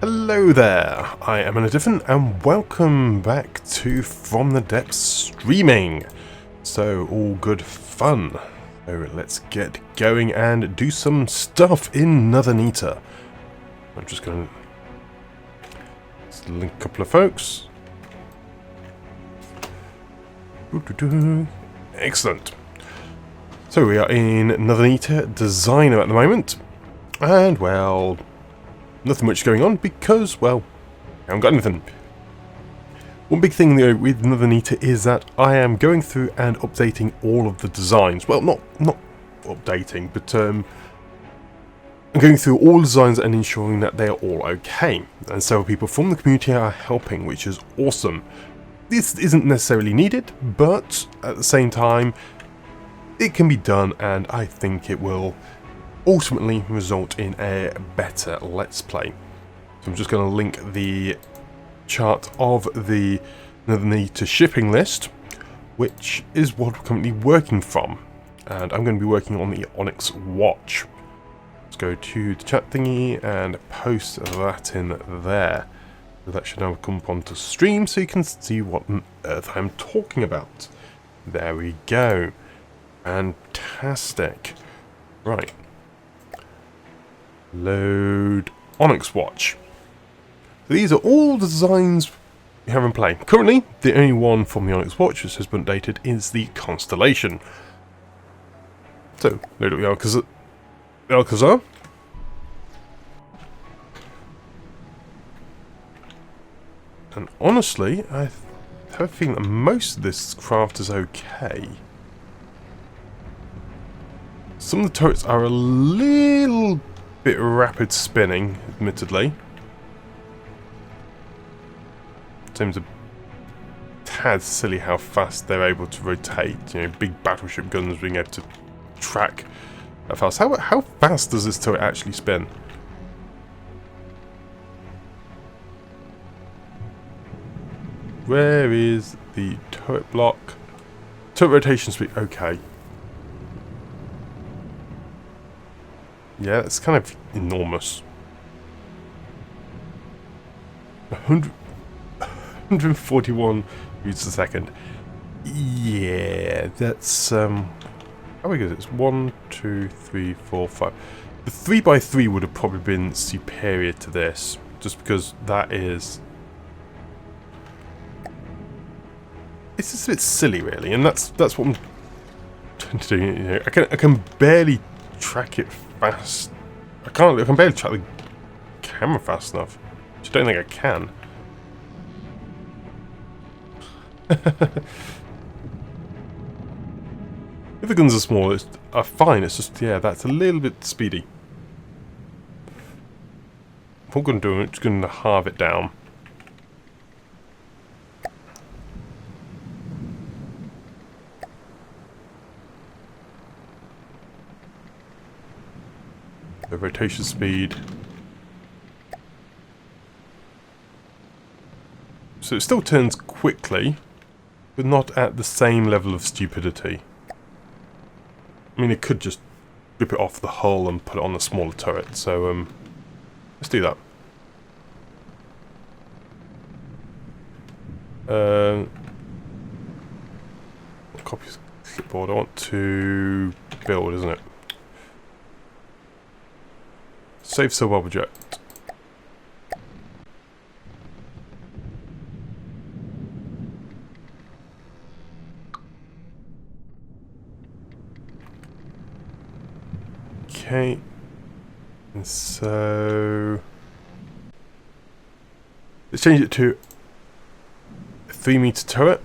Hello there, I am Different and welcome back to From the Depths Streaming. So, all good fun. So let's get going and do some stuff in Nuthanita. I'm just going to link a couple of folks. Excellent. So we are in Nuthanita Designer at the moment. And well, nothing much going on because, well, I haven't got anything. One big thing though with Nuthanita is that I am going through and updating all of the designs. Well, not updating, but I'm going through all designs and ensuring that they are all okay. And several people from the community are helping, which is awesome. This isn't necessarily needed, but at the same time, it can be done, and I think it will ultimately result in a better Let's Play. So I'm just going to link the chart of the Nuthanita shipping list, which is what we're currently working from. And I'm going to be working on the Onyx Watch. Let's go to the chat thingy and post that in there. So that should now come up onto stream so you can see what on earth I'm talking about. There we go. Fantastic. Right. Load Onyx Watch. So these are all the designs we have in play. Currently, the only one from the Onyx Watch which has been updated is the Constellation. So, load up the Alcazar. And honestly, I have a feeling that most of this craft is okay. Some of the turrets are a little bit rapid spinning, admittedly. Seems a tad silly how fast they're able to rotate. You know, big battleship guns being able to track that fast. How fast does this turret actually spin? Where is the turret block? Turret rotation speed, okay. Yeah, it's kind of enormous. 141 meters a second. Yeah, that's how big is it? It's 1, 2, 3, 4, 5. The 3x3 would have probably been superior to this, just because that is. It's just a bit silly, really, and that's what I'm trying to do. You know, I can barely track it fast. I can barely track the camera fast enough. Which I don't think I can. If the guns are small, are fine. It's just, yeah, that's a little bit speedy. What I'm going to do, I'm just going to halve it down. The rotation speed. So it still turns quickly, but not at the same level of stupidity. I mean, it could just rip it off the hull and put it on a smaller turret, so let's do that. Copy clipboard. I want to build, isn't it? Save sub object. Okay. And so let's change it to a 3-meter turret.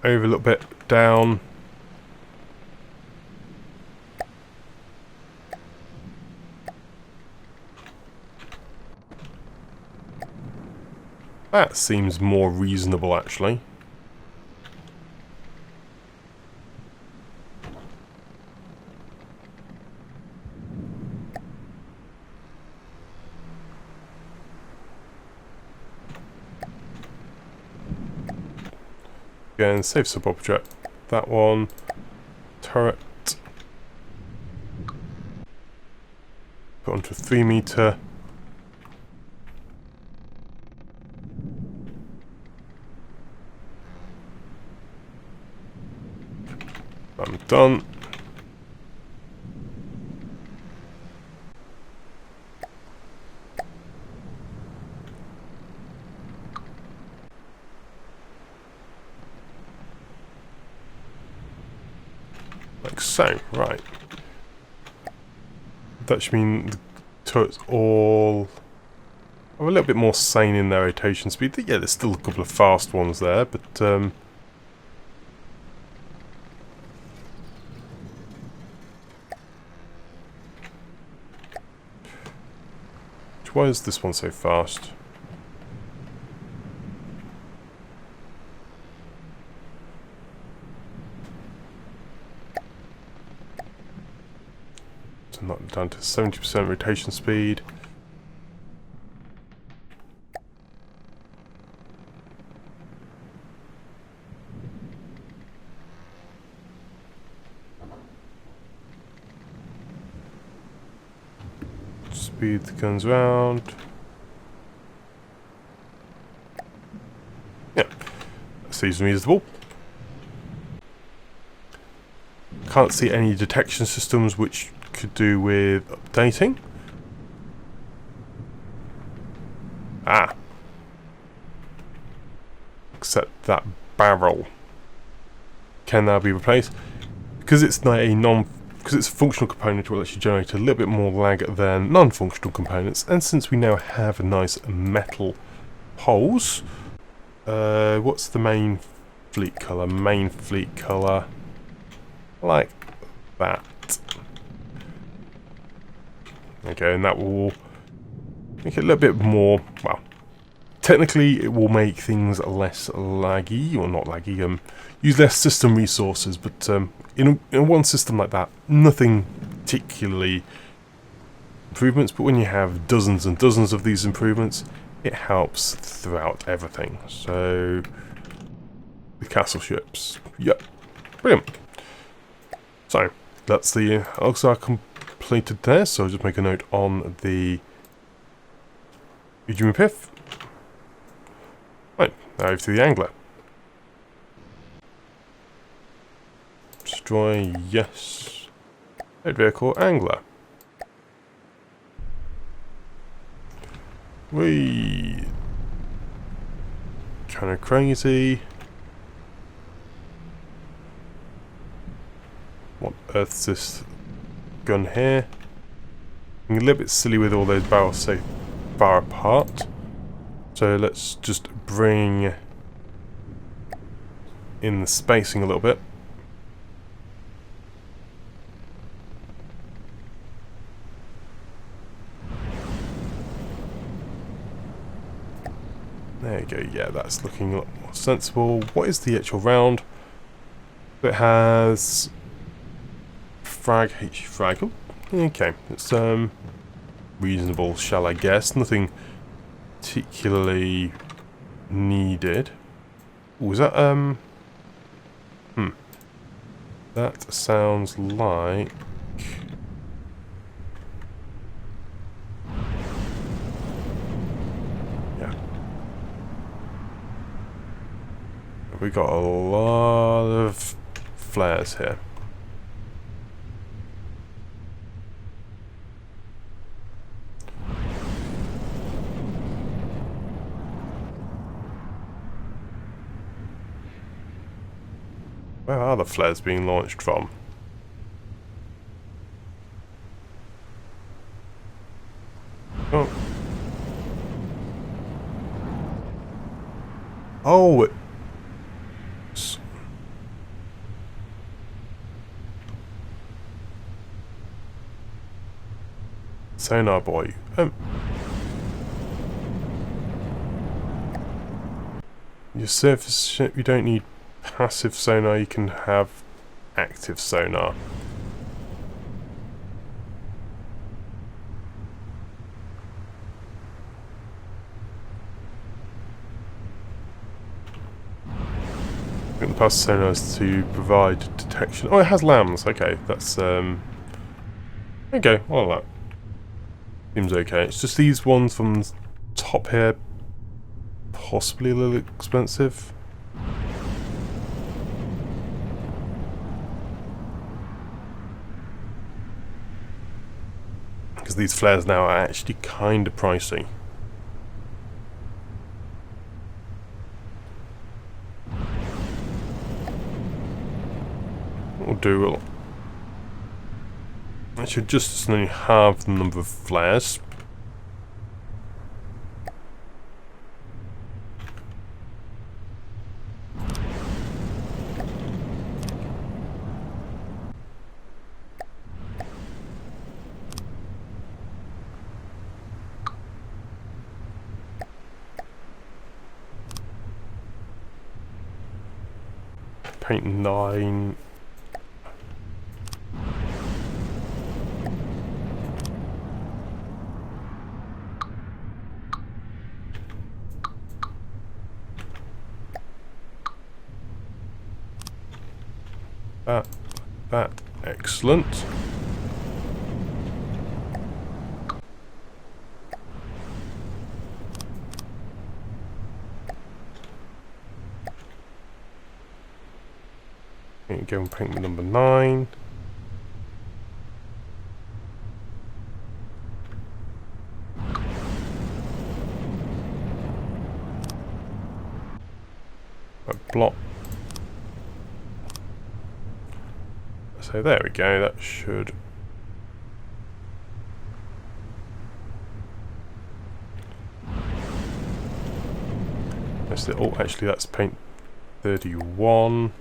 Over a little bit down. That seems more reasonable, actually. Again, save sub object. That one. Turret. Put onto a 3 meter. I'm done. Like so, right. That should mean the turrets all are a little bit more sane in their rotation speed. Yeah, there's still a couple of fast ones there, but why is this one so fast? So not down to 70% rotation speed. Speed the guns round. Yeah, that seems reasonable. Can't see any detection systems which could do with updating. Ah. Except that barrel can now be replaced. Because it's not a because it's a functional component, it will actually generate a little bit more lag than non-functional components. And since we now have a nice metal holes, what's the main fleet colour? Main fleet colour, like that. Okay, and that will make it a little bit more, well, technically it will make things less laggy, or not laggy, use less system resources, but in one system like that, nothing particularly improvements, but when you have dozens and dozens of these improvements, it helps throughout everything. So, the castle ships, yep, brilliant. So, that's the Alxar completed there, so I'll just make a note on the Ujumi Pith. Right, now over to the angler. Destroy, yes. Head vehicle, angler. Whee! Kinda crazy. What earth's this gun here? I'm a little bit silly with all those barrels so far apart. So let's just bring in the spacing a little bit. There you go, yeah, that's looking a lot more sensible. What is the actual round? It has frag, frag. Oh, okay, it's reasonable, shall I guess. Nothing particularly needed. Was that that sounds like we got a lot of flares here. Where are the flares being launched from? Oh. Oh, sonar boy. Your surface ship, you don't need passive sonar, you can have active sonar. I think the passive sonar is to provide detection. Oh, it has lambs. Okay, that's okay. All that. Seems okay. It's just these ones from the top here, possibly a little expensive. Because these flares now are actually kind of pricey. What we'll do, I should just only halve the number of flares. Paint 9. That, excellent. Go and paint with number 9. A block. So there we go, that should... That's the, oh, actually that's paint 31.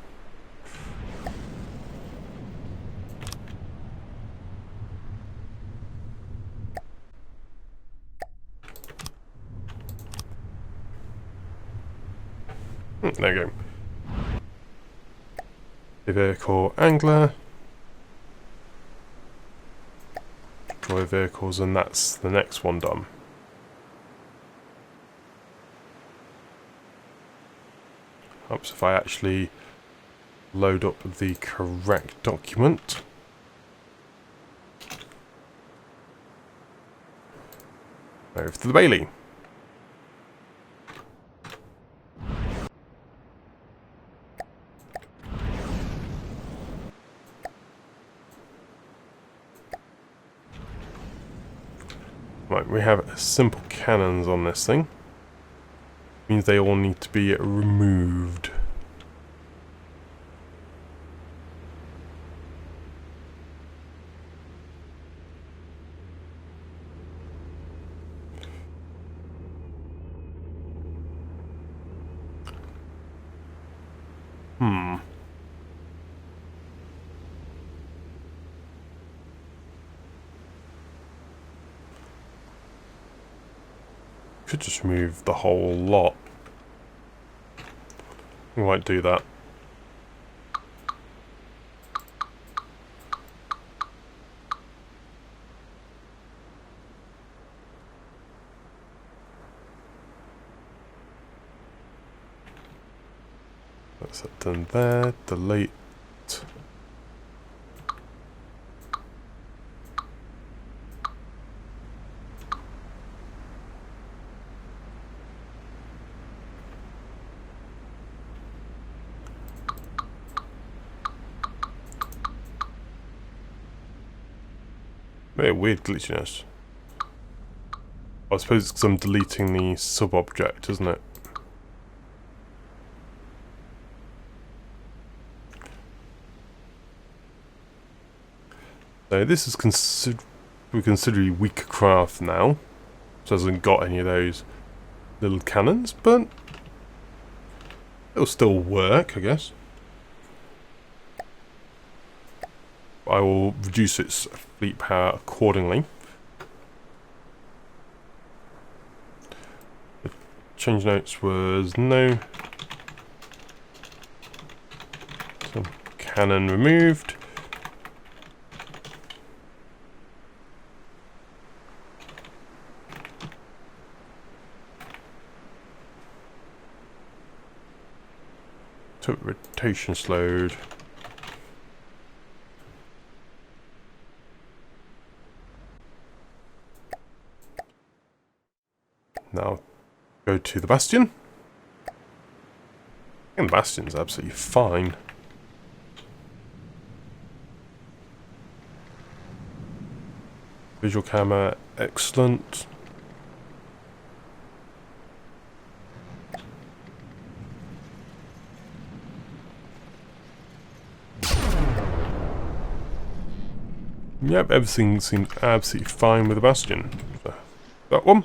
There you go. The vehicle angler. Deploy vehicles, and that's the next one done. Oops, if I actually load up the correct document. Over to the Bailey. Right, we have simple cannons on this thing. Means they all need to be removed. Could just remove the whole lot. We might do that. That's that done there. Delete. Very weird glitchiness. I suppose it's because I'm deleting the sub-object, isn't it? So this is considerably weaker craft now. So it hasn't got any of those little cannons, but it'll still work, I guess. I will reduce its fleet power accordingly. The change notes was no. So cannon removed. Took rotation slowed. Now, go to the bastion. And the bastion's absolutely fine. Visual camera, excellent. Yep, everything seems absolutely fine with the bastion. So, that one.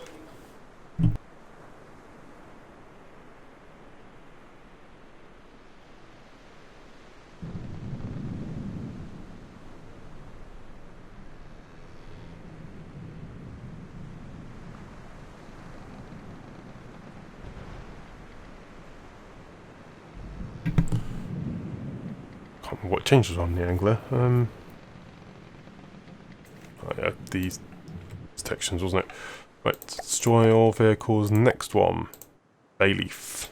Can't remember what changes on the angler. Oh yeah, these sections, wasn't it? Right, destroy all vehicles. Next one, Bayleaf.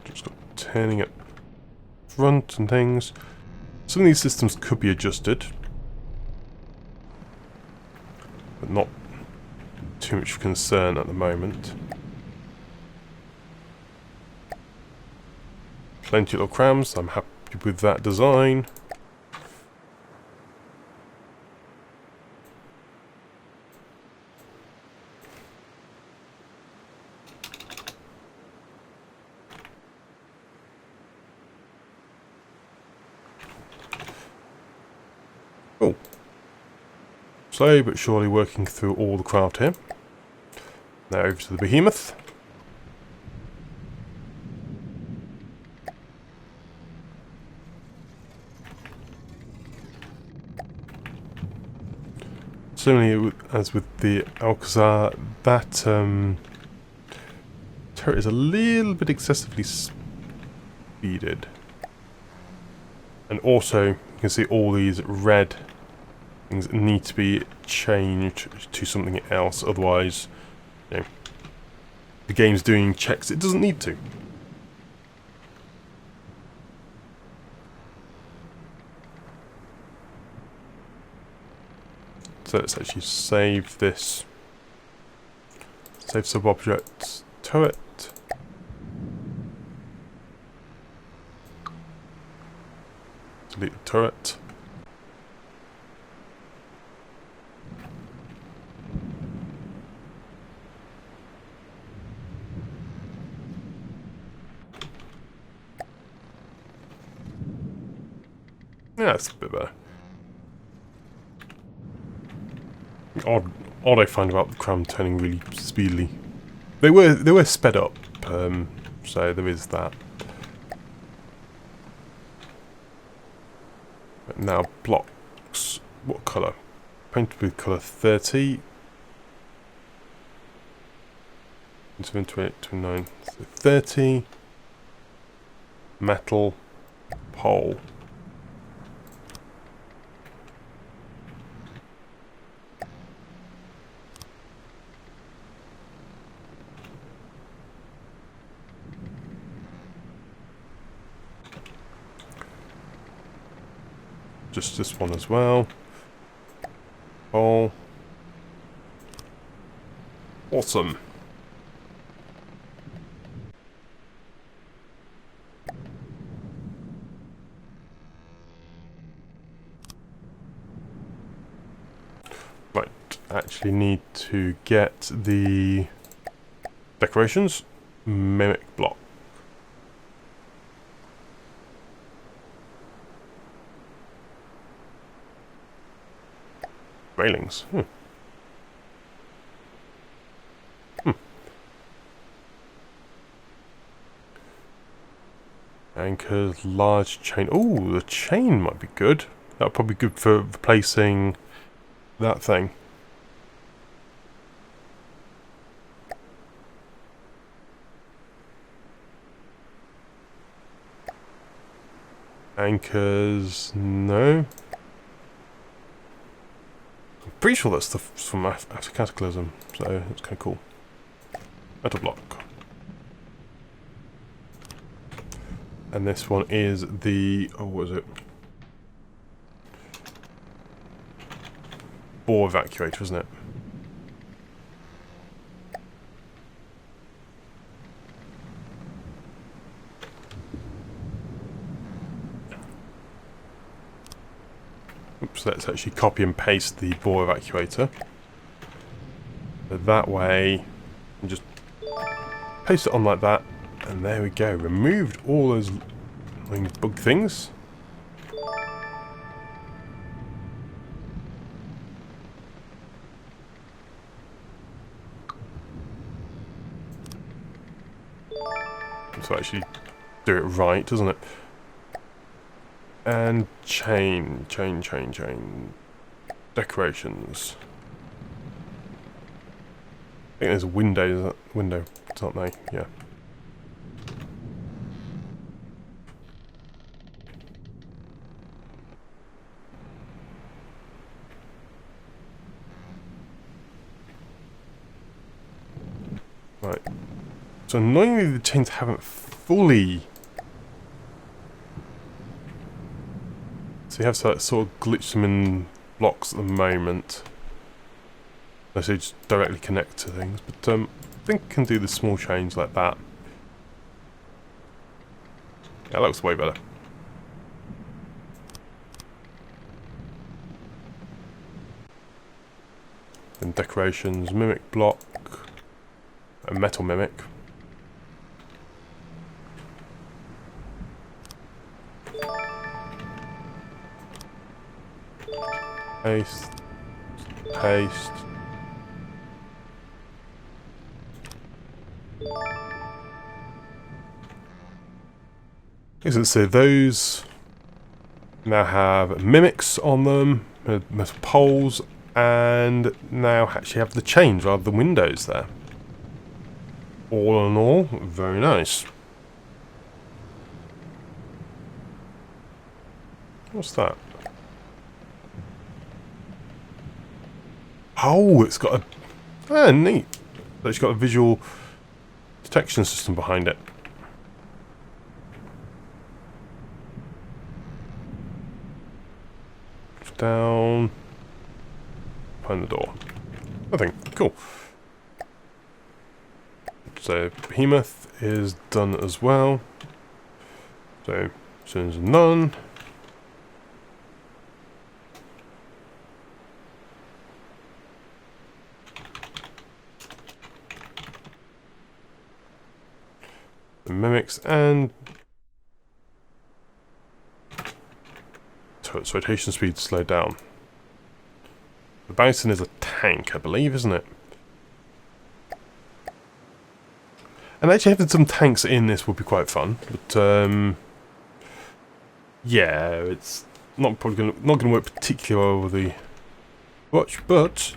Just got turning it front and things. Some of these systems could be adjusted, but not too much concern at the moment. Plenty of little crams, I'm happy with that design. Oh. Slowly but surely working through all the craft here. Now over to the behemoth. Similarly as with the Alcazar, that turret is a little bit excessively speeded. And also, you can see all these red things need to be changed to something else, otherwise, you know, the game's doing checks it doesn't need to. So let's actually save this. Save sub-object turret. Delete the turret. Yeah, that's a bit better. Odd I find about the cram turning really speedily. They were sped up, so there is that. But now blocks. What colour? Painted with colour 30. 27, 28, 29, so 30. Metal. Pole. Just this one as well. Oh. Awesome. Right, actually need to get the decorations. Mimic block. Railings. Anchors, large chain. Oh, the chain might be good. That would probably be good for replacing that thing. Anchors, no. I'm pretty sure that's from after Cataclysm, so it's kind of cool. Metal block. And this one is the... oh, what was it? Bore evacuator, isn't it? Oops, let's actually copy and paste the bore evacuator. So that way, and just paste it on like that, and there we go. Removed all those bug things. So actually do it right, doesn't it? And chain. Decorations. I think there's a window, aren't they? Yeah. Right. So annoyingly the chains haven't fully... so you have to sort of glitch them in blocks at the moment. Unless they just directly connect to things. But I think I can do the small change like that. Yeah, that looks way better. Then decorations, mimic block, a metal mimic. Paste. Paste. So those now have mimics on them, metal poles, and now actually have the chains rather than windows there. All in all, very nice. What's that? Oh, it's got a... ah, neat. It's got a visual detection system behind it. Down. Behind the door. Nothing. Cool. So, Behemoth is done as well. So, as soon as none. The mimics and its rotation speed slowed down. The Bison is a tank, I believe, isn't it? And actually having some tanks in this would be quite fun, but yeah, it's not gonna work particularly well with the watch, but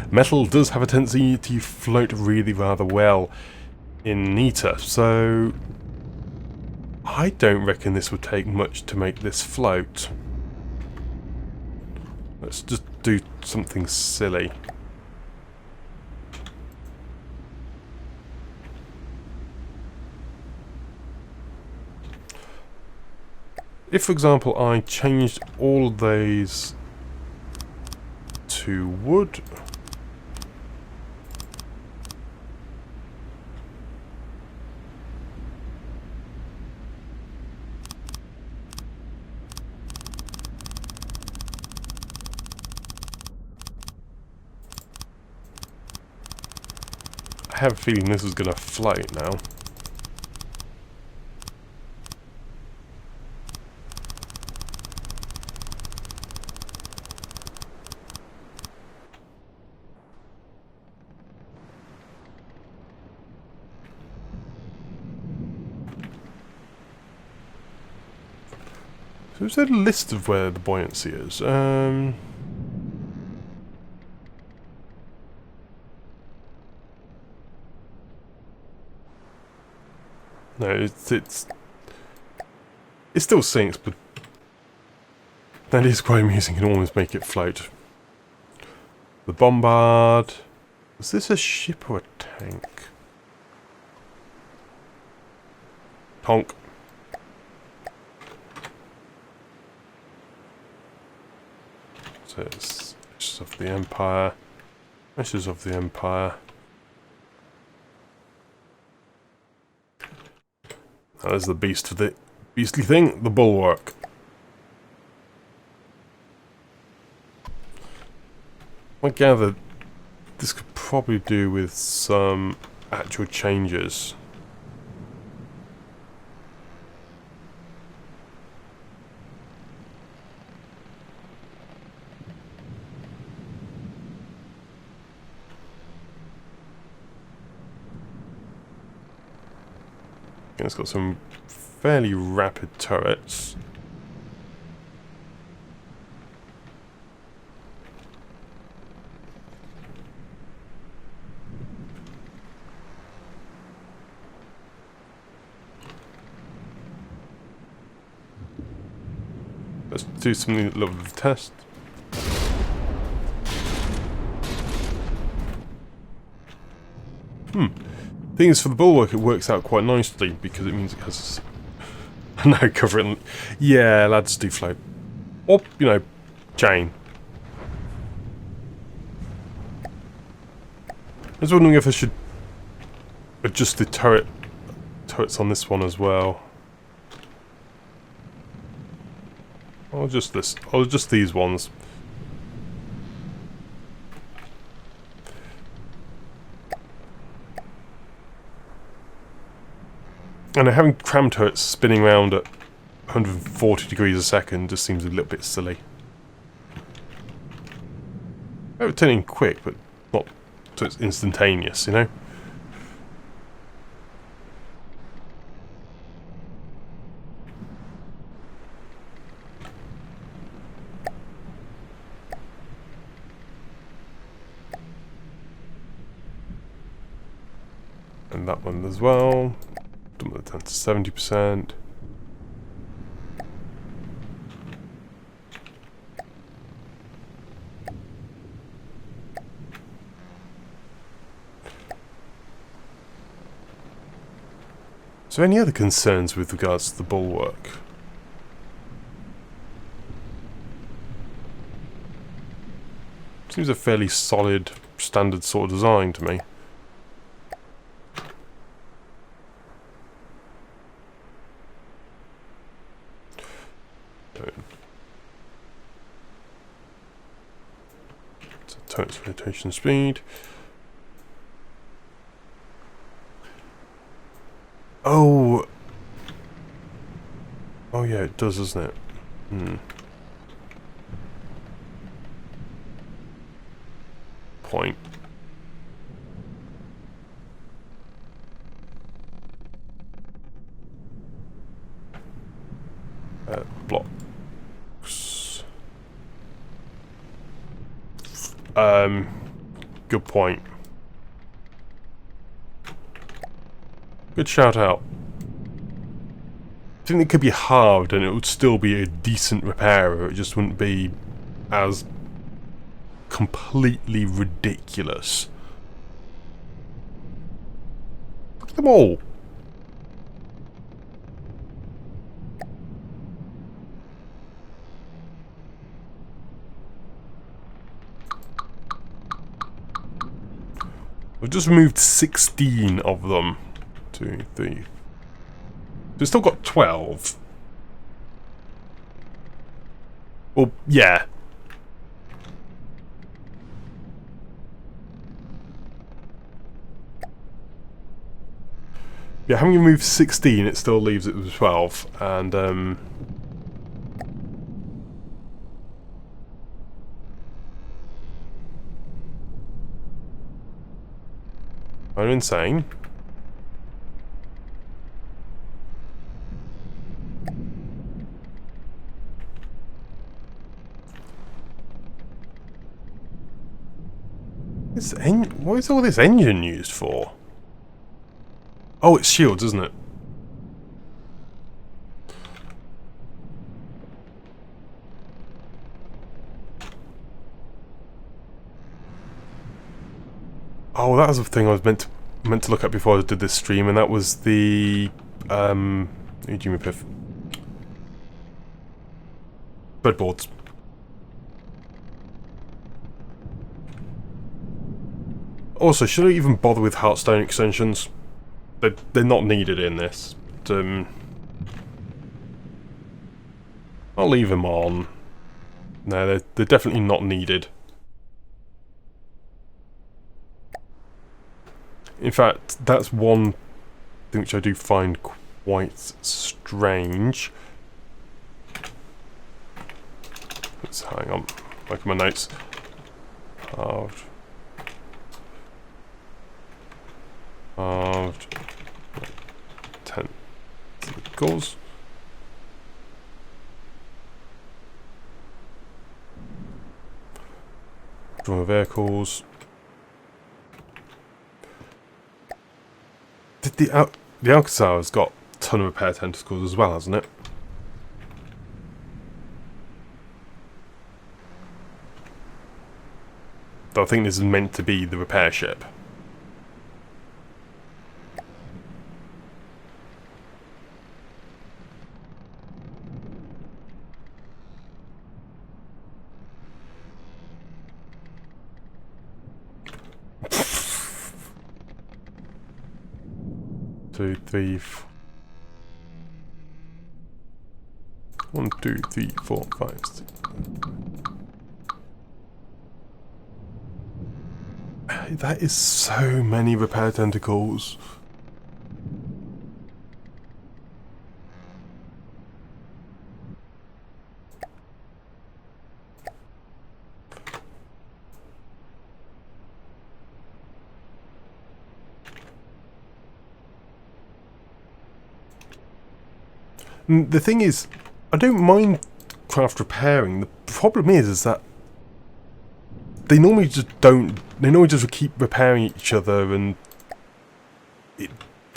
metal does have a tendency to float really rather well in Nita, so I don't reckon this would take much to make this float. Let's just do something silly. If, for example, I changed all of these to wood. I have a feeling this is going to float now. So is there a list of where the buoyancy is? No, it still sinks, but that is quite amusing. You can almost make it float. The Bombard. Is this a ship or a tank? Honk. So it's Ashes of the Empire. Ashes of the Empire. Now there's the beast of the beastly thing, the bulwark. I gather this could probably do with some actual changes. It's got some fairly rapid turrets. Let's do something a little bit of a test. Thing is, for the bulwark, it works out quite nicely because it means it has no covering. Yeah, lads do float. Or, you know, chain. I was wondering if I should adjust the turrets on this one as well. I'll adjust these ones. And having cram turrets spinning around at 140 degrees a second just seems a little bit silly. They were turning quick, but not so it's instantaneous, you know? And that one as well. Double it down to 70%. Is there any other concerns with regards to the bulwark? Seems a fairly solid, standard sort of design to me. Turret's rotation speed. Oh! Oh yeah, it does, doesn't it? Point. Blocks. Good point. Good shout out. I think it could be halved and it would still be a decent repair. It just wouldn't be as completely ridiculous. Look at them all. I've just removed 16 of them. 2, 3. We've still got 12. Well, yeah. Yeah, having removed 16, it still leaves it with 12. And, I'm insane. What is all this engine used for? Oh, it's shields, isn't it? Oh, that was the thing I was meant to look at before I did this stream, and that was the Who do you piff? Breadboards. Also, should I even bother with Heartstone extensions? They're not needed in this. But, I'll leave them on. No, they're definitely not needed. In fact, that's one thing which I do find quite strange. Let's hang on. Look at my notes. Halved. 10 goals. Draw vehicles. The Alcazar has got a ton of repair tentacles as well, hasn't it? Though I think this is meant to be the repair ship. Two, three, 1, 2, 3, 4, 5, 6. That is so many repair tentacles. The thing is, I don't mind craft repairing. The problem is that they normally just don't. They normally just keep repairing each other, and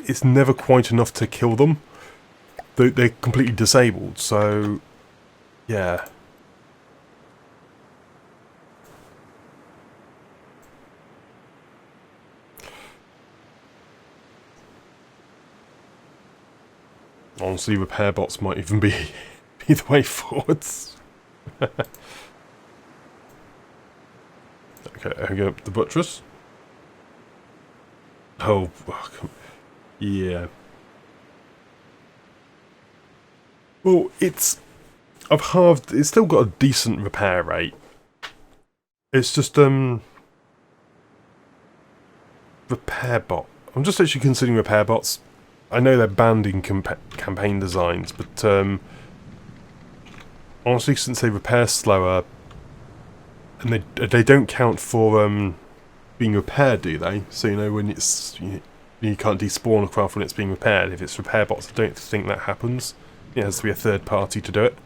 it's never quite enough to kill them. They're completely disabled. So, yeah. Honestly, repair bots might even be the way forwards. Okay, I go up the buttress. Oh, yeah. Well, I've halved. It's still got a decent repair rate. It's just repair bot. I'm just actually considering repair bots. I know they're banned in campaign designs, but honestly, since they repair slower, and they don't count for being repaired, do they? So you know when it's you can't despawn a craft when it's being repaired. If it's repair bots, I don't think that happens. It has to be a third party to do it.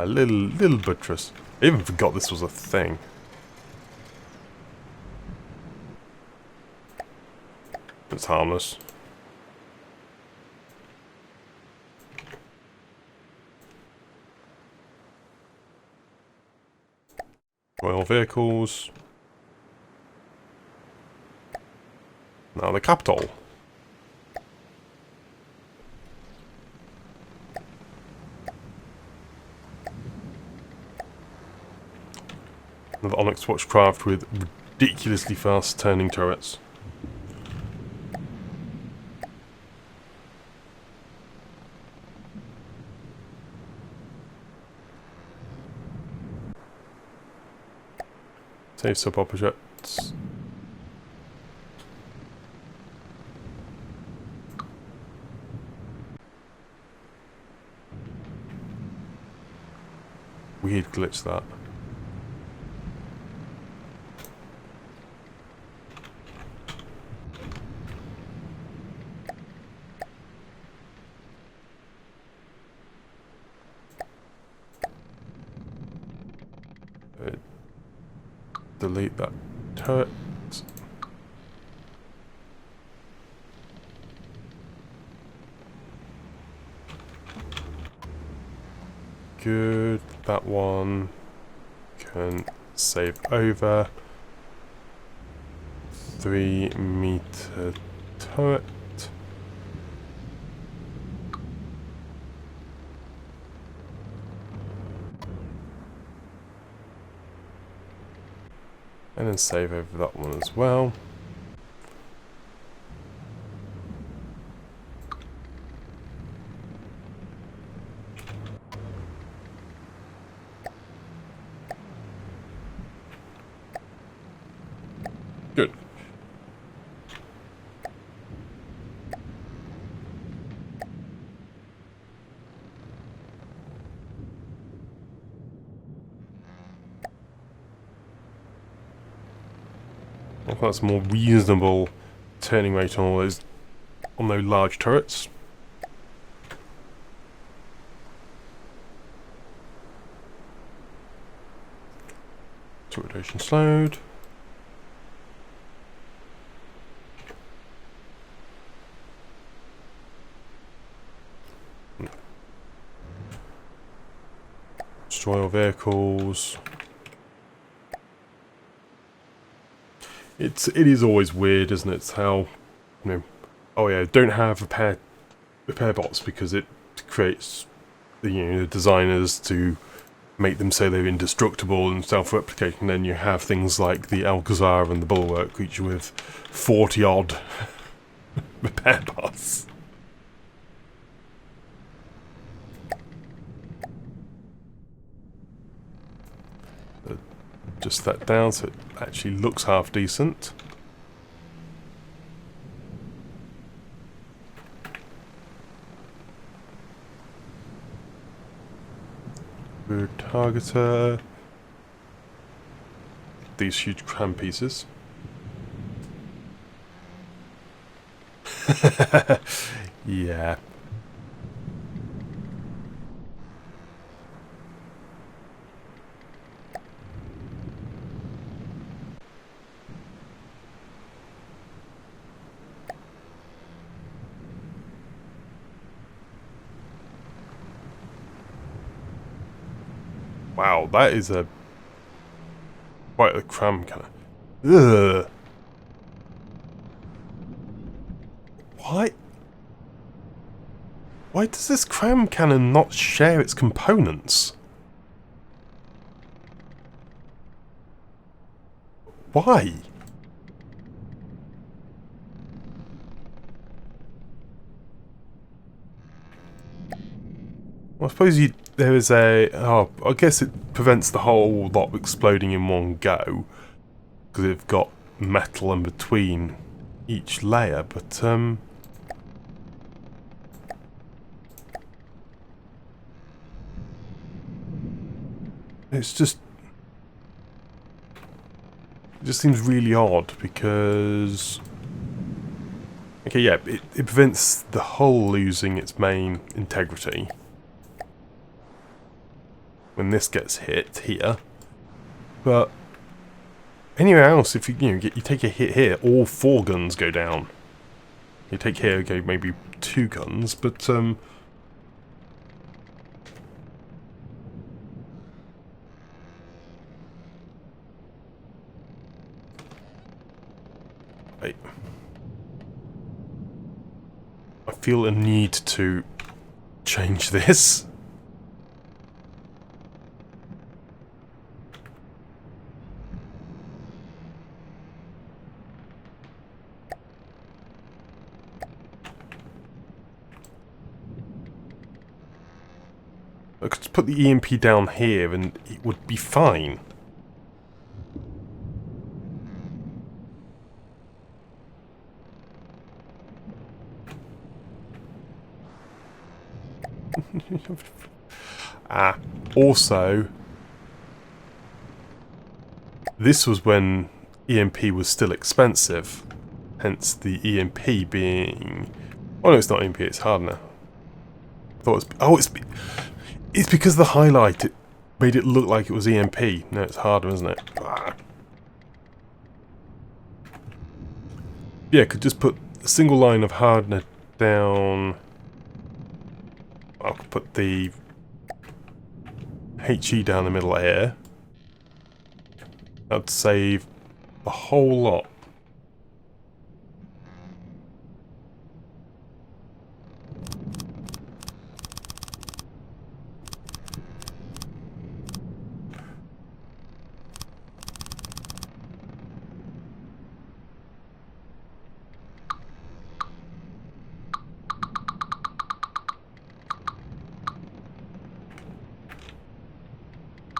Little buttress. I even forgot this was a thing. It's harmless. Royal vehicles. Now the capital. Another Onyx Watchcraft with ridiculously fast turning turrets. Save sub-objects. Weird glitch that. Delete that turret. good. That one can save over. 3-meter turret. And then save over that one as well. Good. Well, that's a more reasonable turning rate on all those large turrets. Turret rotation slowed. Destroy all vehicles. It is always weird, isn't it? It's how, oh yeah, don't have repair bots because it creates the designers to make them so they're indestructible and self-replicating. Then you have things like the Alcazar and the Bulwark, each with 40 odd repair bots. Just that down so it actually looks half decent. Good targeter. These huge cram pieces. Yeah. Wow, that is quite a cram cannon. Ugh. Why does this cram cannon not share its components? Why? Well, I suppose there is a... Oh, I guess it prevents the whole lot exploding in one go. Because they've got metal in between each layer, but... It's just... It just seems really odd, because... Okay, yeah, it prevents the hull losing its main integrity. When this gets hit here, but anywhere else, if you take a hit here, all 4 guns go down. You take here, okay, maybe 2 guns, but I feel a need to change this. I could just put the EMP down here and it would be fine. Also, this was when EMP was still expensive, hence the EMP being... Oh no, it's not EMP, it's hardener. I thought it was... Oh, it's because the highlight it made it look like it was EMP. No, it's harder, isn't it? Yeah, could just put a single line of hardener down. I could put the HE down the middle here. That'd save a whole lot.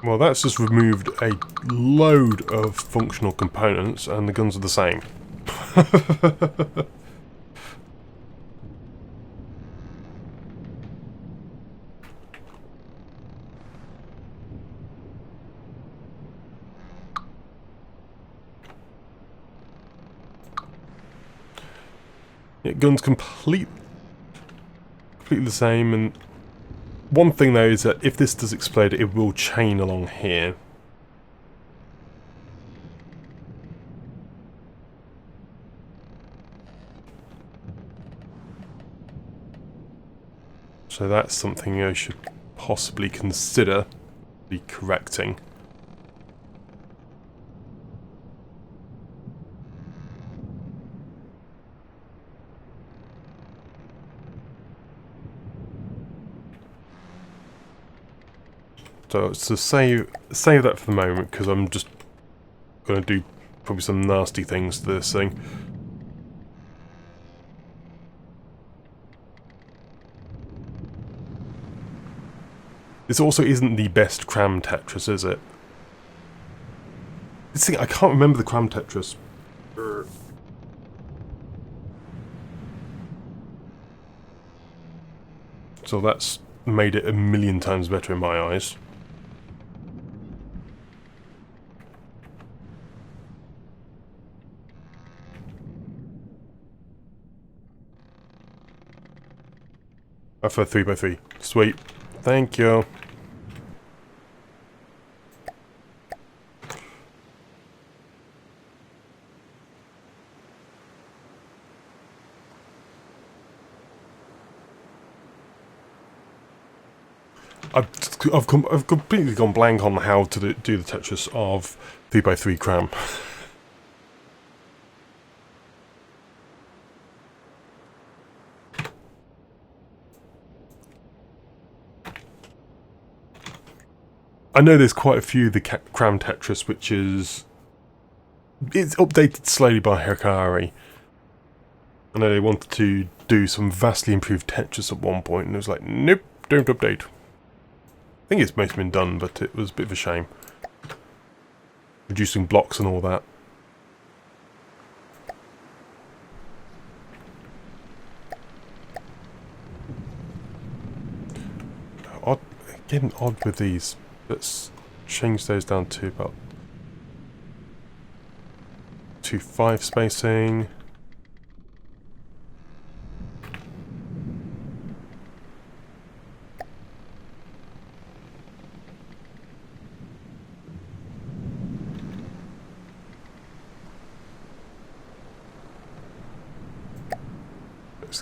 Well, that's just removed a load of functional components, and the guns are the same. Yeah, guns completely the same, and one thing though is that if this does explode, it will chain along here. So that's something I should possibly consider be correcting. So save that for the moment, because I'm just going to do probably some nasty things to this thing. This also isn't the best cram Tetris, is it? This thing, I can't remember the cram Tetris. So that's made it a million times better in my eyes. For 3x3. Sweet. Thank you. I've completely gone blank on how to do the Tetris of 3x3 cram. I know there's quite a few of the cram Tetris, which is... it's updated slowly by Hikari. I know they wanted to do some vastly improved Tetris at one point, and it was like, nope, don't update. I think it's mostly been done, but it was a bit of a shame. Reducing blocks and all that. Odd, getting odd with these. Let's change those down to about 2.5 spacing.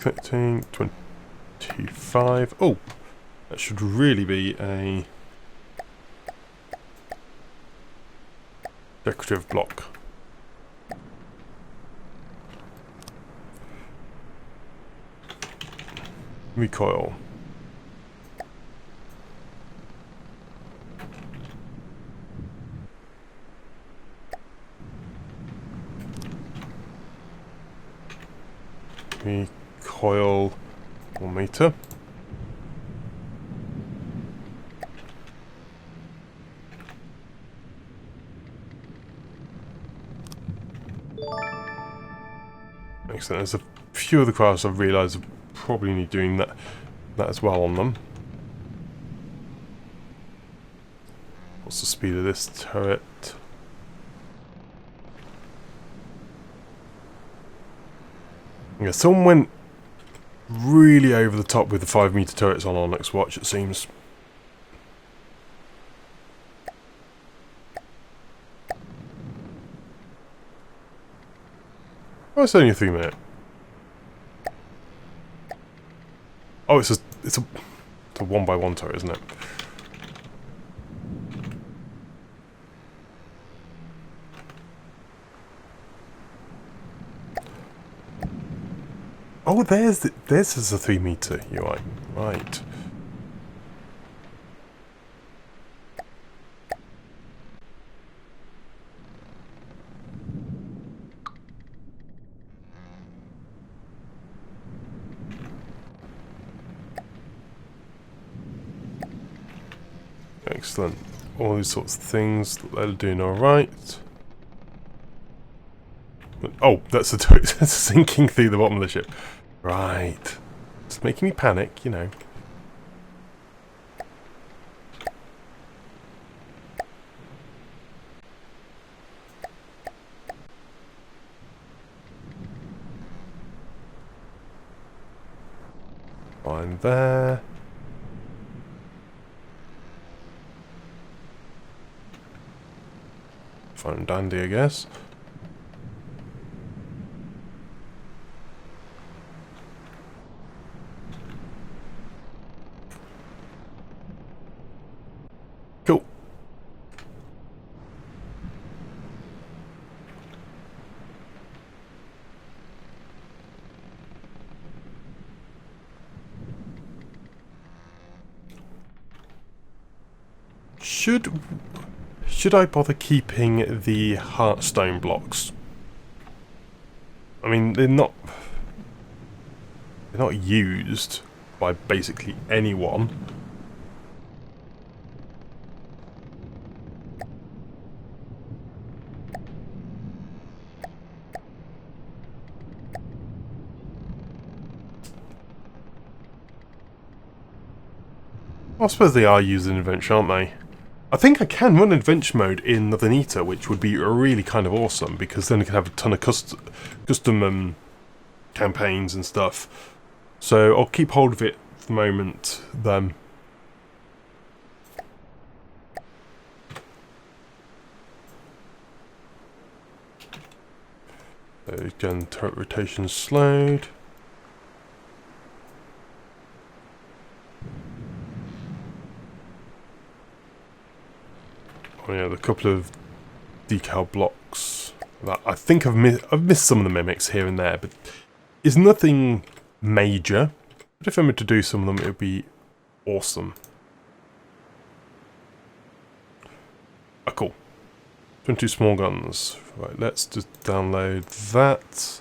Connecting 25. Oh, that should really be a decorative block. Recoil. Recoil 1 meter. Excellent. There's a few of the crafts I've realised I probably need doing that as well on them. What's the speed of this turret? Yeah, someone went really over the top with the 5 meter turrets on our next watch, it seems. Oh, it's only a 3 minute. Oh, it's a 1x1 turret, isn't it? Oh, there's a 3 meter UI. Right. Excellent. All these sorts of things. They're doing alright. Oh, that's a sinking through the bottom of the ship. Right. It's making me panic, you know. Fine there. Fine and dandy, I guess. Cool. Should I bother keeping the heartstone blocks? I mean, they're not used by basically anyone. I suppose they are used in adventure, aren't they? I think I can run adventure mode in Northern Eater, which would be really kind of awesome, because then I can have a ton of custom campaigns and stuff. So I'll keep hold of it for the moment then. Again, turret rotation slowed. Oh yeah, the couple of decal blocks that I think I've missed some of the mimics here and there, but it's nothing major. But if I were to do some of them, it would be awesome. Ah, cool. 22 small guns. Right, let's just download that.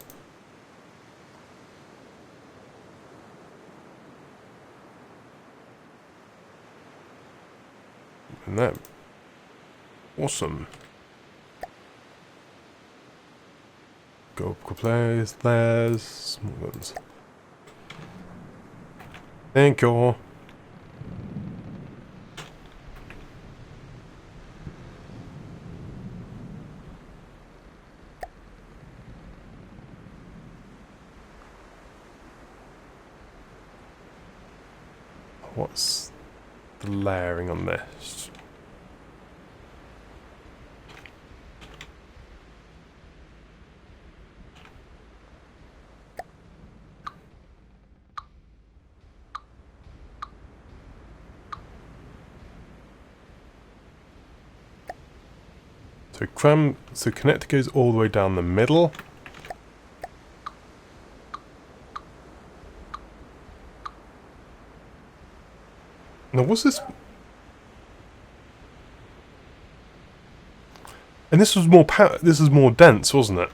And that. Awesome. Go up a couple areas. There's small guns. Thank you. What's the layering on this? So connector goes all the way down the middle. Now what's this? And this was more dense, wasn't it?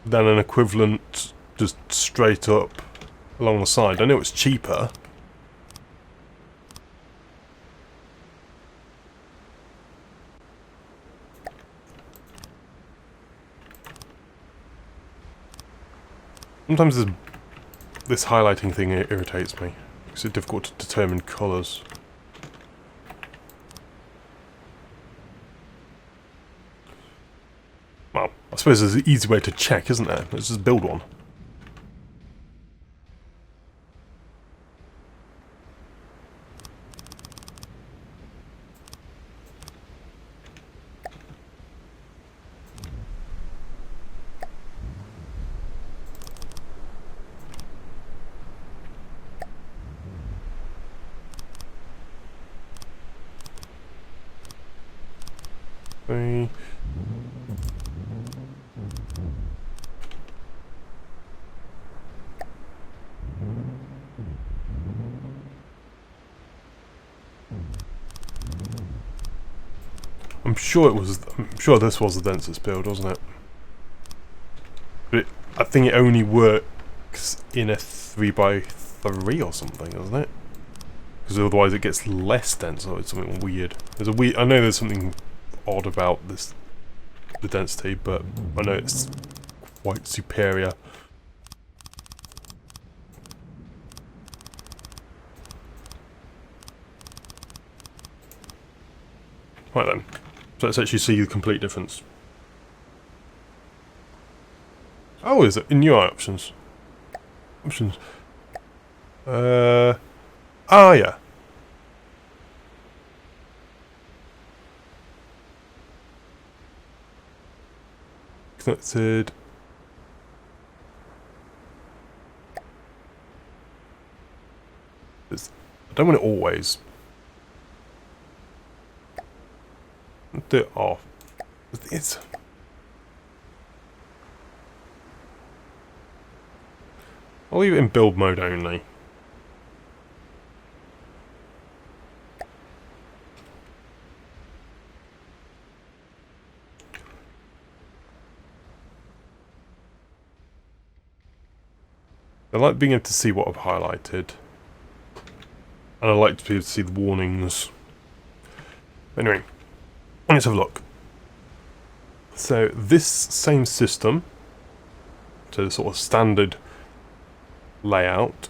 Than an equivalent just straight up along the side. I know it's cheaper. Sometimes this highlighting thing irritates me. Makes it difficult to determine colours. Well, I suppose there's an easy way to check, isn't there? Let's just build one. I'm sure it was. I'm sure this was the densest build, wasn't it? But I think it only works in a 3x3 or something, doesn't it? Because otherwise it gets less dense, or it's something weird. There's a weird. I know there's something odd about this, the density, but I know it's quite superior. Right then, so let's actually see the complete difference. Oh, is it in UI options? Options. Yeah. Connected. I don't want it always. Do it off. It's. I'll leave it in build mode only. I like being able to see what I've highlighted. And I like to be able to see the warnings. Anyway, let's have a look. So this same system, so the sort of standard layout,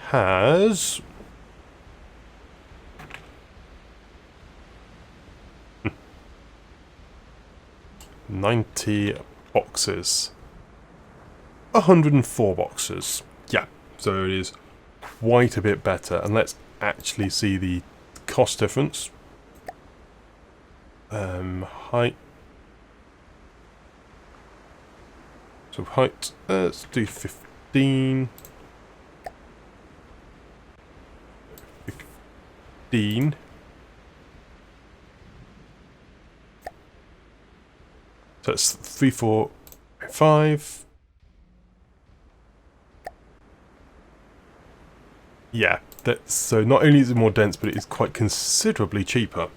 has 90 boxes. 104 boxes. Yeah, so it is quite a bit better. And let's actually see the cost difference. Height. So height, let's do 15. 15. So it's 3, 4, 5. Yeah, that's so not only is it more dense, but it is quite considerably cheaper.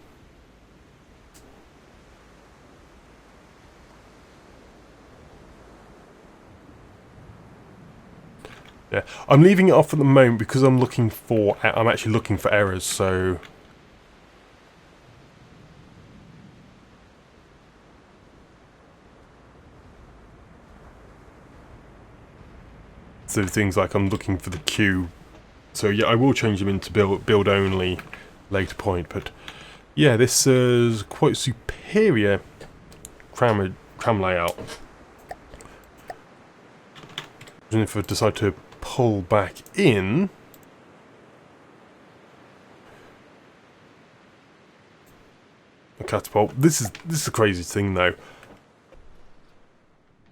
Yeah, I'm leaving it off at the moment because I'm actually looking for errors, so things like I'm looking for the queue. So yeah, I will change them into build only later point, but yeah, this is quite superior cram layout. And if I decide to pull back in, a catapult. This is the crazy thing though.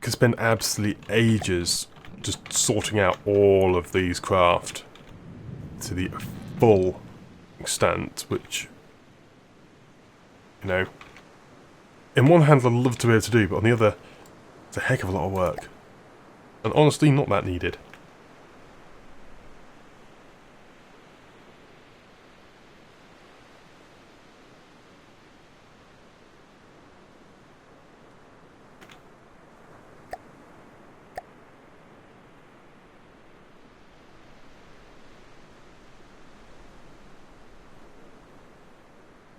Could spend absolutely ages just sorting out all of these craft to the full extent, which, you know, in one hand I'd love to be able to do, but on the other, it's a heck of a lot of work. And honestly, not that needed.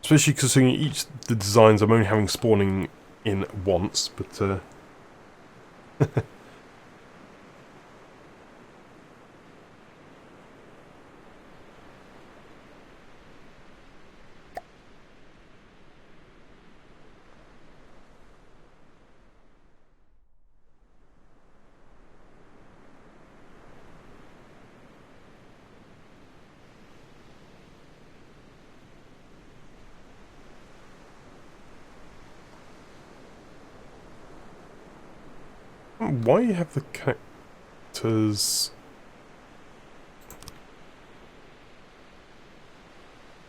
Especially considering the designs I'm only having spawning in once, but why you have the characters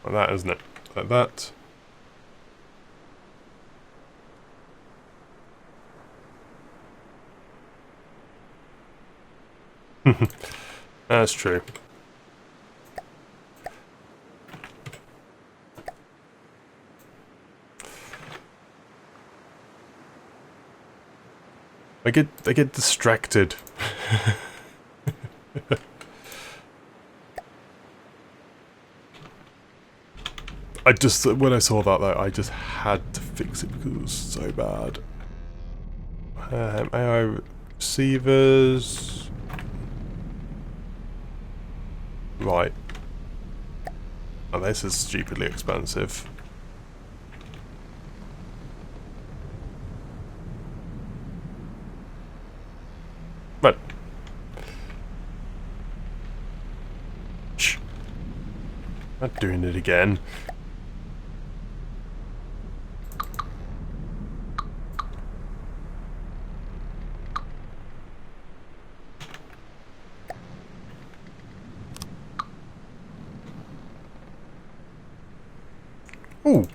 like that, isn't it? Like that. That's true. I get distracted. When I saw that though, I just had to fix it because it was so bad. AI receivers. Right. Oh, this is stupidly expensive. But not doing it again. Ooh.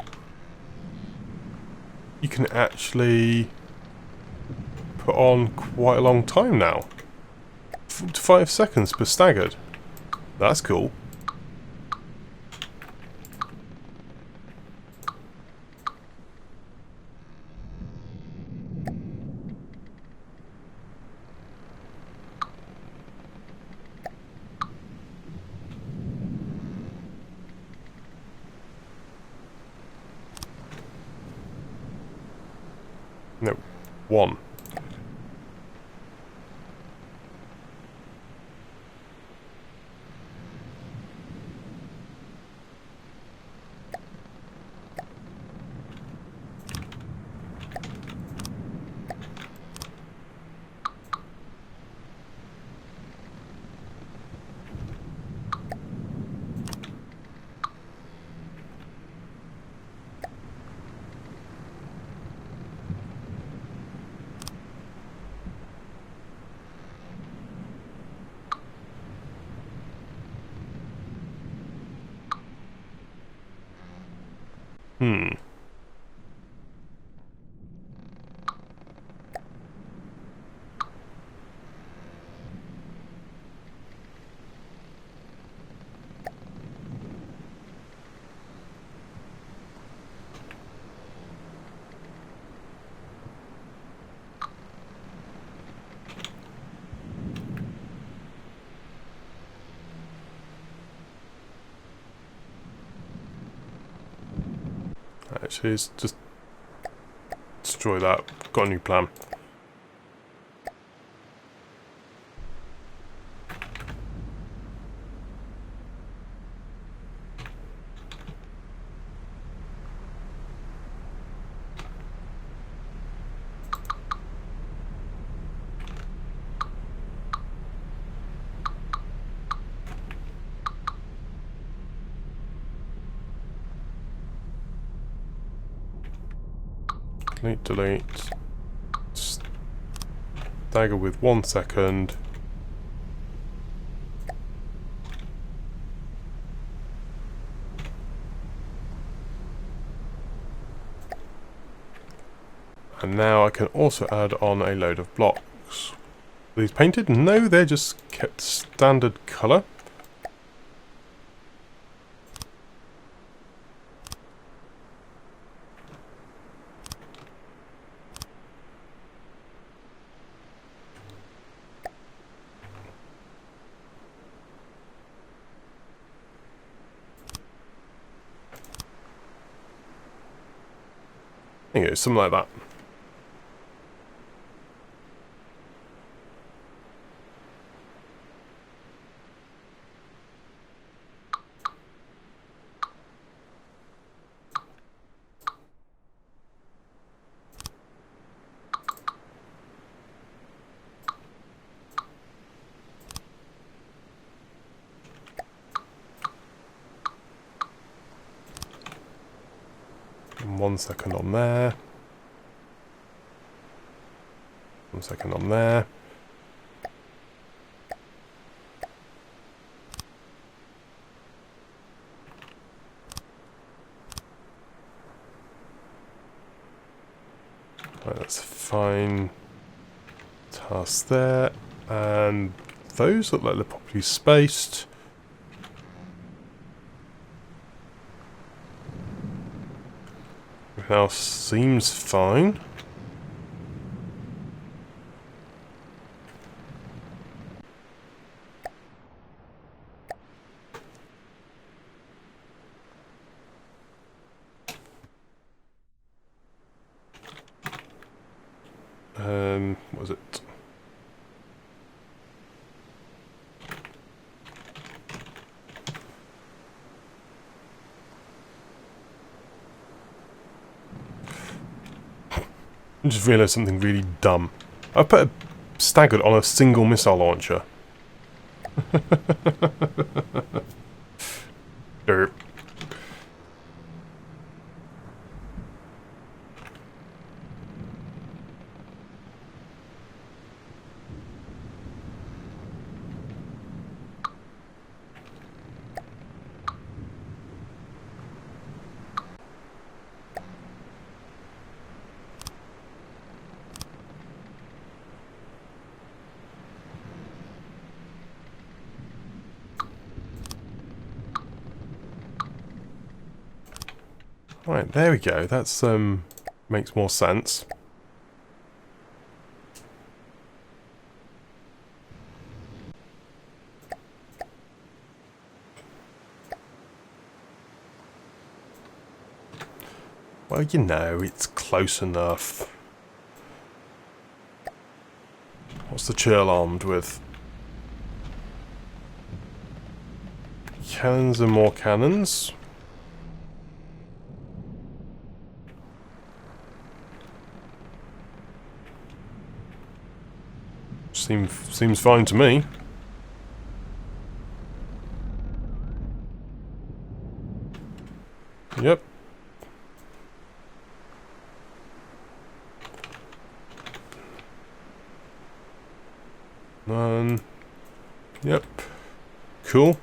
You can actually put on quite a long time now. 5 seconds per staggered. That's cool. No, 1. Hmm. Actually, it's just destroy that. Got a new plan. Delete. Stagger with 1 second. And now I can also add on a load of blocks. Are these painted? No, they're just kept standard colour. There you go, something like that. And 1 second on there. 1 second on there. Right, that's fine. Task there. And those look like they're properly spaced. Everything else seems fine. What was it? I just realised something really dumb. I put a staggered on a single missile launcher. Derp. Right, there we go. That's makes more sense. Well, you know, it's close enough. What's the churl armed with? Cannons and more cannons. Seems fine to me. Yep. None. Yep. Cool.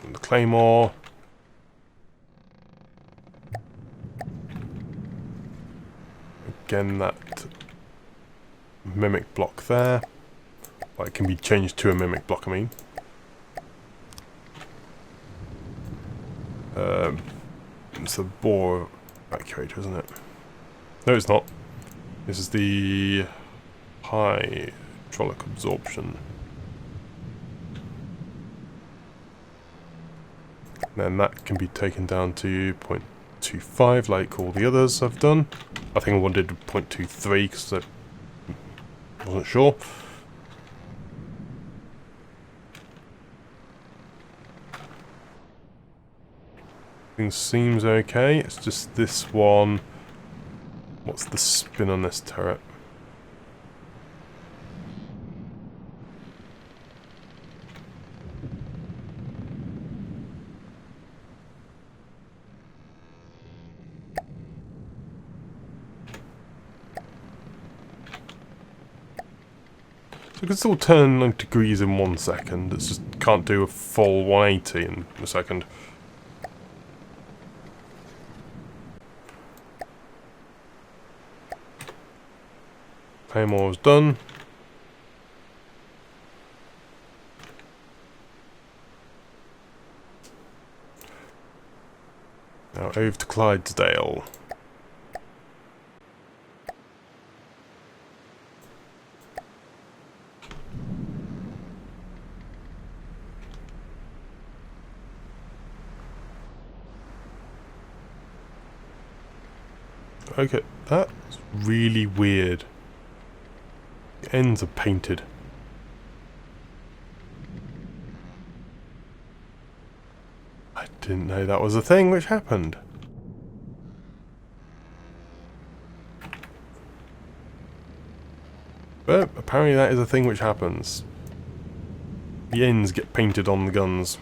And the claymore. Again, that mimic block there. Well, it can be changed to a mimic block, I mean. It's the bore evacuator, isn't it? No, it's not. This is the hydraulic absorption. And then that can be taken down to 0.25 like all the others I've done. I think I wanted 0.23 because I wasn't sure. Things seems okay. It's just this one. What's the spin on this turret? So it can still turn 90 degrees in 1 second. It just can't do a full 180 in a second. Claymore's done. Now over to Clydesdale. Okay, that's really weird. The ends are painted. I didn't know that was a thing which happened. But apparently that is a thing which happens. The ends get painted on the guns.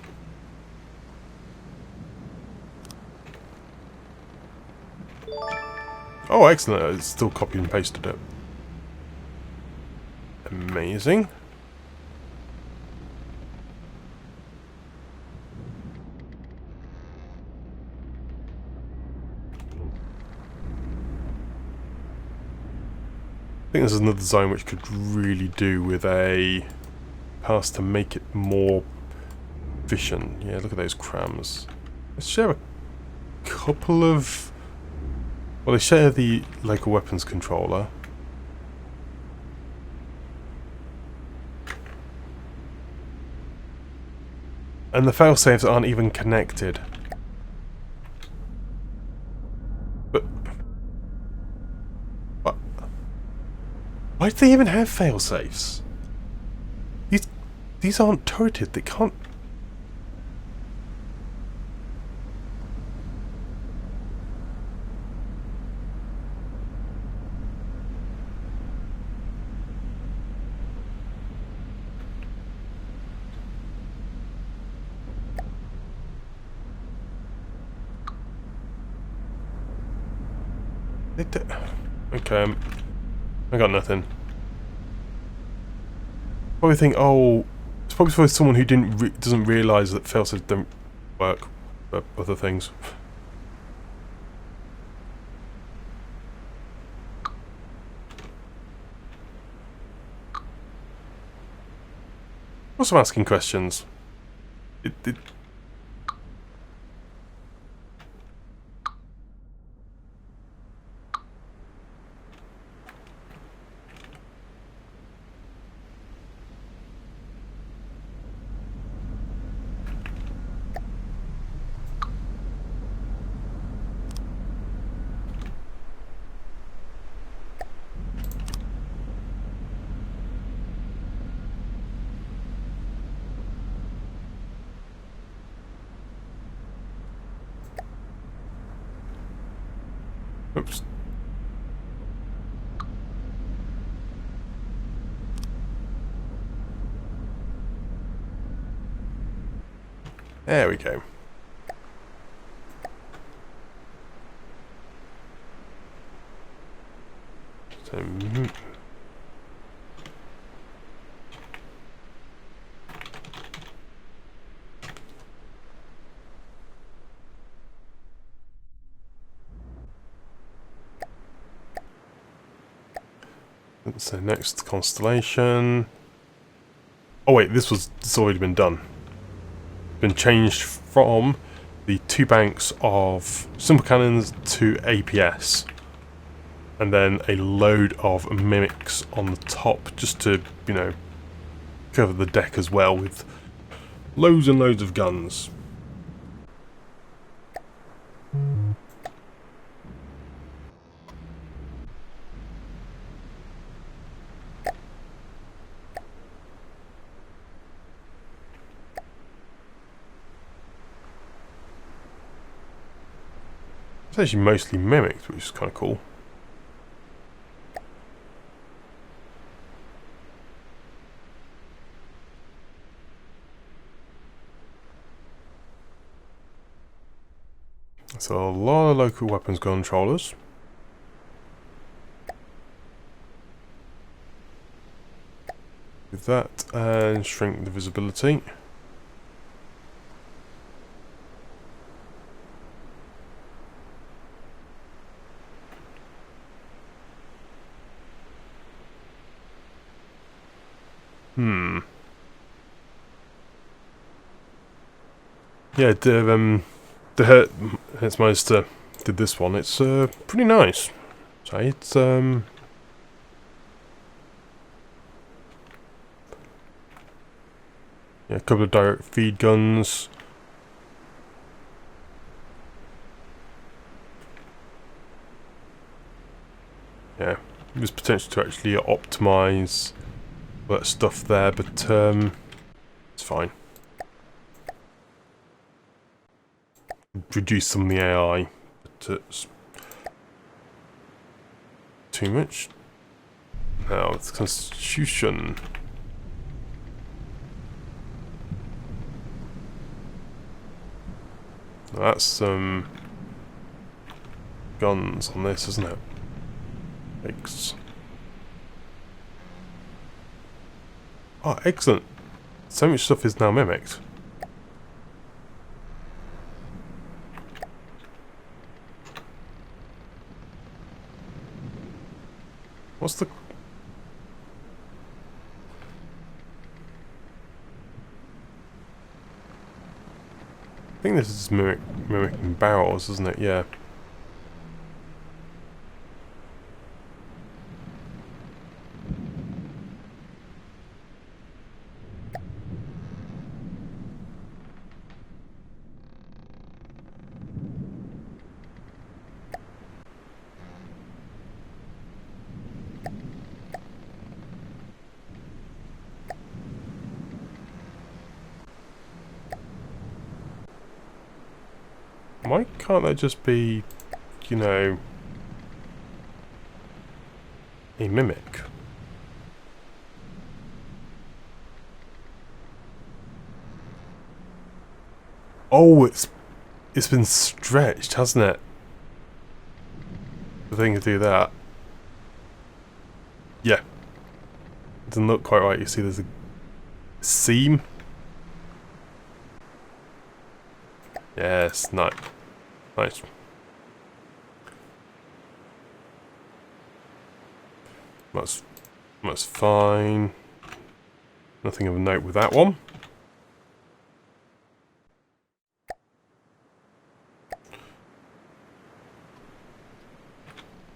Oh, excellent. It's still copied and pasted it. Amazing. I think this is another design which could really do with a pass to make it more efficient. Yeah, look at those crams. Let's share a couple of... Well, they share the local weapons controller. And the failsafes aren't even connected. But what? Why do they even have fail-safes? These aren't turreted. They can't. Okay, I got nothing. Probably think, oh, it's probably for someone who doesn't realise that failsafes don't work for other things. Also asking questions. Oops. There we go. So, so next constellation. Oh wait, it's already been done. Been changed from the 2 banks of simple cannons to APS, and then a load of mimics on the top, just to, you know, cover the deck as well with loads and loads of guns. It's actually mostly mimicked, which is kind of cool. So a lot of local weapons controllers. With that, and shrink the visibility. Yeah, the Hertzmeister did this one. It's pretty nice. So it's yeah, a couple of direct feed guns. Yeah, there's potential to actually optimize that stuff there, but it's fine. Reduce some of the AI, but it's too much. Now it's Constitution. That's some guns on this, isn't it? Thanks. Oh, excellent. So much stuff is now mimicked. What's the... I think this is mimicking barrels, isn't it? Yeah. Why can't that just be, you know, a mimic? Oh, it's been stretched, hasn't it? The thing to do that. Yeah. It doesn't look quite right. You see there's a seam. Yes, nice. Nice. That's fine. Nothing of note with that one.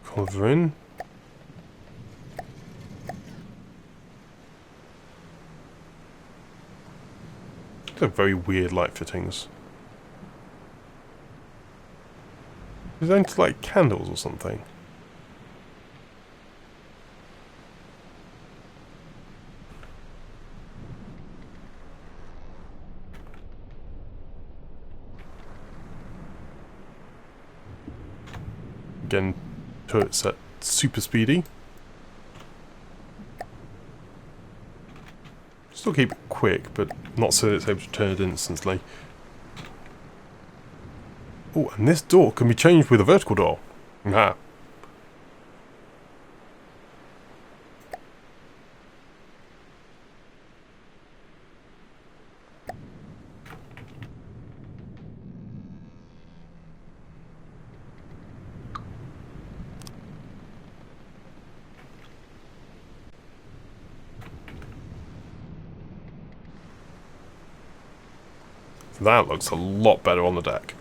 Cover in. They're very weird light fittings. Is that into like candles or something? Again, turret's at super speedy. Still keep it quick, but not so that it's able to turn it instantly. Oh, and this door can be changed with a vertical door. Ah. That looks a lot better on the deck.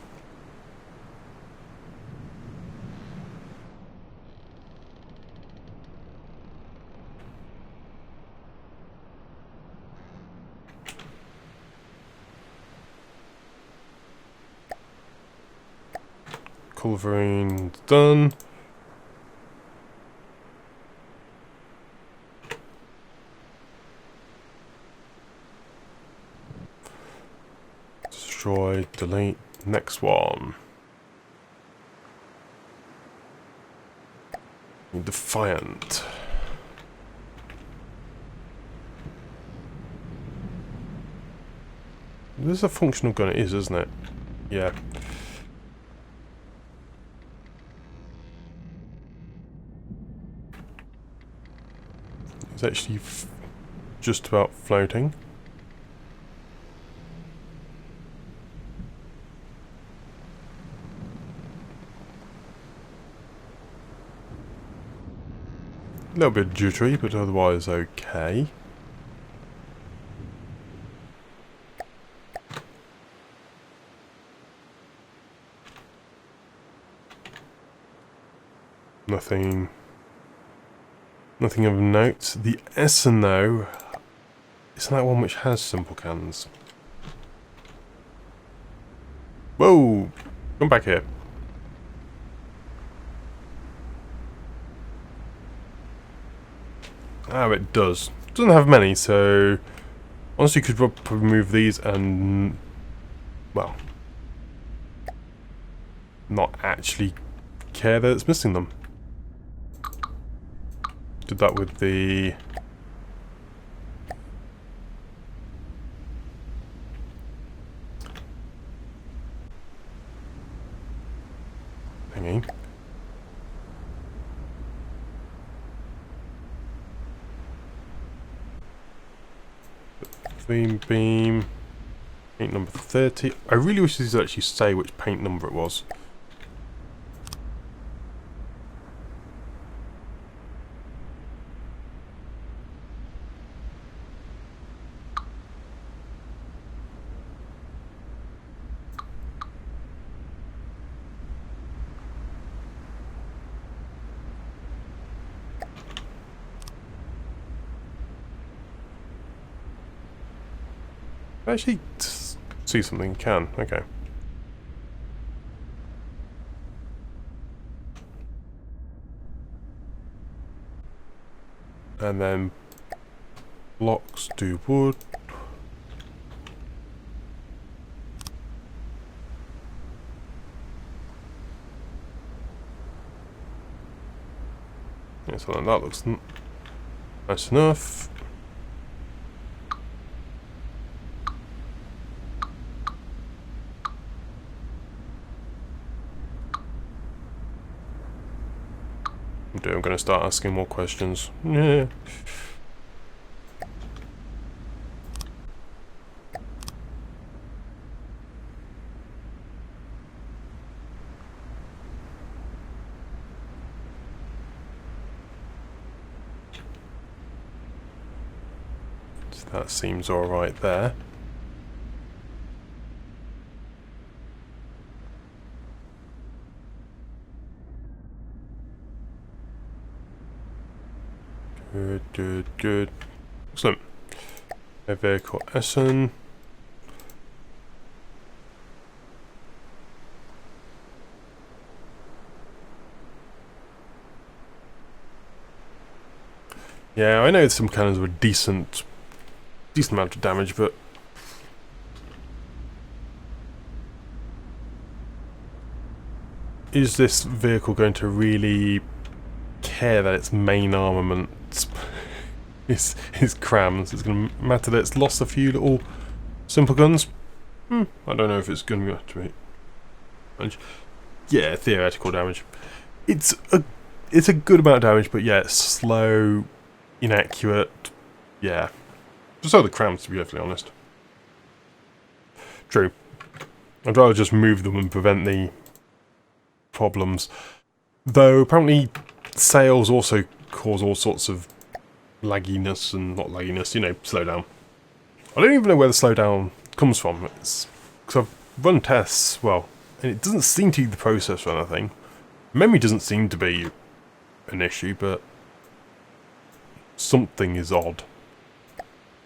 Culverine done. Destroy, delete, next one. Defiant. This is a functional gun, it is, isn't it? Yeah. It's actually just about floating. A little bit jittery, but otherwise okay. Nothing of note. The Essen, though, isn't that one which has simple cans? Whoa! Come back here. Oh, it does. Doesn't have many, so honestly, you could remove these and, well, not actually care that it's missing them. Did that with the thingy. Flame beam, paint number 30. I really wish these would actually say which paint number it was. Actually, see something can. Okay. And then blocks do wood. Yeah, so that looks nice enough. I'm going to start asking more questions. Yeah. So that seems alright there. Good, good, good. Excellent. A vehicle Essen. Yeah, I know some cannons were decent amount of damage, but is this vehicle going to really care that its main armament is crams? It's going to matter that it's lost a few little simple guns? I don't know if it's going to be damage. Yeah, theoretical damage. It's a good amount of damage, but yeah, it's slow, inaccurate. Yeah, just so the crams, to be perfectly honest. True. I'd rather just move them and prevent the problems. Though apparently sales also cause all sorts of lagginess and not lagginess, you know, slowdown. I don't even know where the slowdown comes from. It's because I've run tests, well, and it doesn't seem to be the process or anything. Memory doesn't seem to be an issue, but something is odd.